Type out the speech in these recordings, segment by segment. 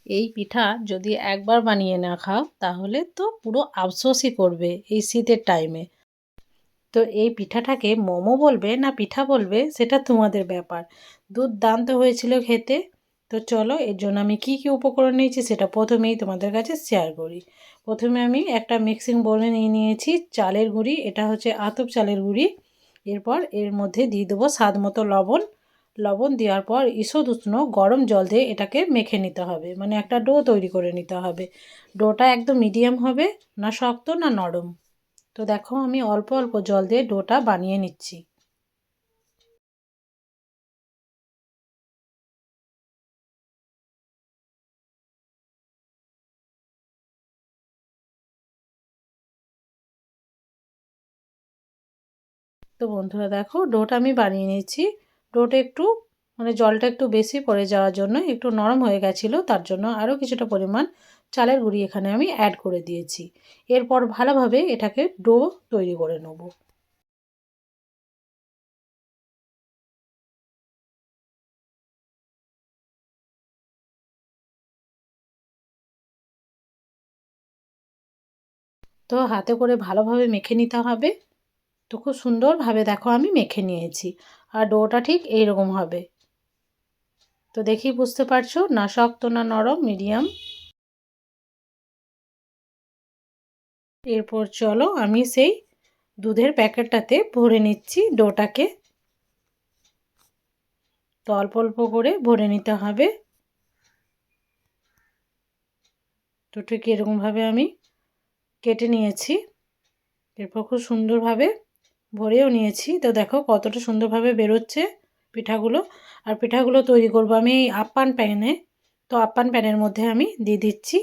এই পিঠা যদি একবার বানিয়ে না খাও তাহলে তো পুরো আফসোসই করবে এই শীতের টাইমে। তো এই পিঠাটাকে মোমো বলবে না পিঠা বলবে সেটা তোমাদের ব্যাপার। দুর্দান্ত হয়েছিল খেতে। তো চলো এর জন্য আমি কি কি উপকরণ নিয়েছি সেটা প্রথমেই তোমাদের কাছে শেয়ার করি। প্রথমে আমি একটা মিক্সিং বোলে নিয়ে নিয়েছি চালের গুঁড়ি, এটা হচ্ছে আতপ চালের গুঁড়ি। এরপর এর মধ্যে দিয়ে দেবো স্বাদ মতো লবণ। লবণ দেওয়ার পর ঈষৎ উষ্ণ গরম জল দিয়ে এটাকে মেখে নিতে হবে, মানে একটা ডো তৈরি করে নিতে হবে। ডোটা একদম মিডিয়াম হবে, না শক্ত না নরম। তো দেখো আমি অল্প অল্প জল দিয়ে ডোটা বানিয়ে নিচ্ছি। তো বন্ধুরা দেখো ডোটা আমি বানিয়ে নিয়েছি। ডোটা একটু মানে জলটা একটু বেশি পড়ে যাওয়ার জন্য একটু নরম হয়ে গেছিলো, তার জন্য আরও কিছুটা পরিমাণ চালের গুঁড়ি এখানে আমি অ্যাড করে দিয়েছি। এরপর ভালোভাবে এটাকে ডো তৈরি করে নেব। তো হাতে করে ভালোভাবে মেখে নিতে হবে। তো খুব সুন্দরভাবে দেখো আমি মেখে নিয়েছি, আর ডোটা ঠিক এইরকম হবে। তো দেখি বুঝতে পারছো না শক্ত না নরম, মিডিয়াম। এরপর চলো আমি সেই দুধের প্যাকেটটাতে ভরে নিচ্ছি ডোটাকে। তো অল্প অল্প করে ভরে নিতে হবে। তো ঠিক এরকমভাবে আমি কেটে নিয়েছি। এরপর খুব সুন্দরভাবে ভরেও নিয়েছি। তো দেখো কতটা সুন্দরভাবে বেরোচ্ছে পিঠাগুলো। আর পিঠাগুলো তৈরি করবো আমি এই আপ্যান প্যানে। তো আপ্যান প্যানের মধ্যে আমি দিয়ে দিচ্ছি।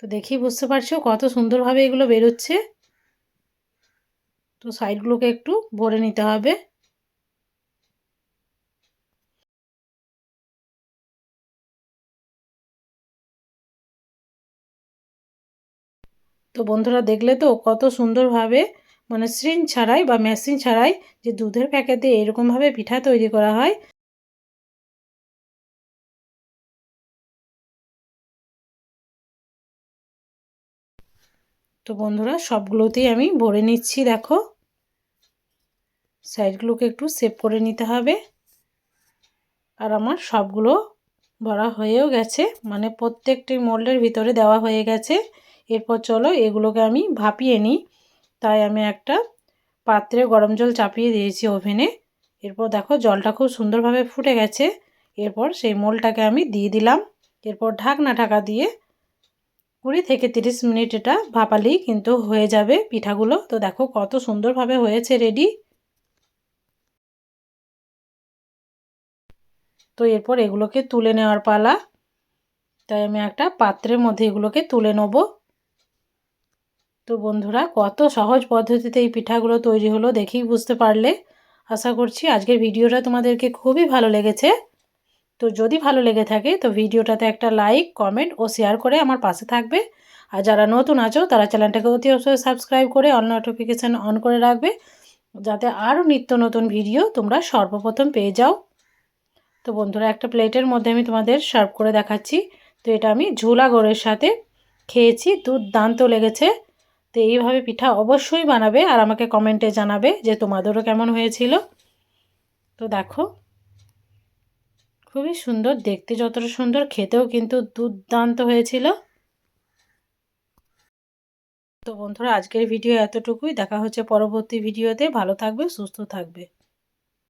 তো দেখি বুঝতে পারছো কত সুন্দরভাবে এগুলো বেরোচ্ছে। তো সাইডগুলোকে একটু ভরে নিতে হবে। তো বন্ধুরা দেখলে তো কত সুন্দরভাবে, মানে স্ট্রিং ছাড়াই বা মেশিন ছাড়াই যে দুধের প্যাকেটে এরকমভাবে পিঠা তৈরি করা হয়। তো বন্ধুরা সবগুলোতেই আমি ভরে নিচ্ছি। দেখো সাইডগুলোকে একটু সেভ করে নিতে হবে। আর আমার সবগুলো ভরা হয়েও গেছে, মানে প্রত্যেকটি মোল্ডের ভিতরে দেওয়া হয়ে গেছে। এরপর চলো এগুলোকে আমি ভাপিয়ে নিই। তাই আমি একটা পাত্রে গরম জল চাপিয়ে দিয়েছি ওভেনে। এরপর দেখো জলটা খুব সুন্দরভাবে ফুটে গেছে। এরপর সেই মোলটাকে আমি দিয়ে দিলাম। এরপর ঢাকা দিয়ে 20 থেকে 30 মিনিট এটা ভাপালেই কিন্তু হয়ে যাবে পিঠাগুলো। তো দেখো কত সুন্দরভাবে হয়েছে রেডি। তো এরপর এগুলোকে তুলে নেওয়ার পালা। তাই আমি একটা পাত্রের মধ্যে এগুলোকে তুলে নেব। তো বন্ধুরা কত সহজ পদ্ধতিতে এই পিঠাগুলো তৈরি হলো দেখেই বুঝতে পারলে। আশা করছি আজকের ভিডিওটা তোমাদেরকে খুবই ভালো লেগেছে। তো যদি ভালো লেগে থাকে তো ভিডিওটাতে একটা লাইক, কমেন্ট ও শেয়ার করে আমার পাশে থাকবে। আর যারা নতুন আছো তারা চ্যানেলটাকে অতি অবশ্যই সাবস্ক্রাইব করে অল নোটিফিকেশান অন করে রাখবে, যাতে আরও নিত্য নতুন ভিডিও তোমরা সর্বপ্রথম পেয়ে যাও। তো বন্ধুরা একটা প্লেটের মধ্যে আমি তোমাদের সার্ভ করে দেখাচ্ছি। তো এটা আমি ঝোলা গোড়ের সাথে খেয়েছি, দুর্দান্ত লেগেছে। তো এইভাবে পিঠা অবশ্যই বানাবে আর আমাকে কমেন্টে জানাবে যে তোমাদেরও কেমন হয়েছিল। তো দেখো খুবই সুন্দর দেখতে, যতটা সুন্দর খেতেও কিন্তু দুর্দান্ত হয়েছিল। তো বন্ধুরা আজকের ভিডিও এতটুকুই। দেখা হচ্ছে পরবর্তী ভিডিওতে। ভালো থাকবে, সুস্থ থাকবে।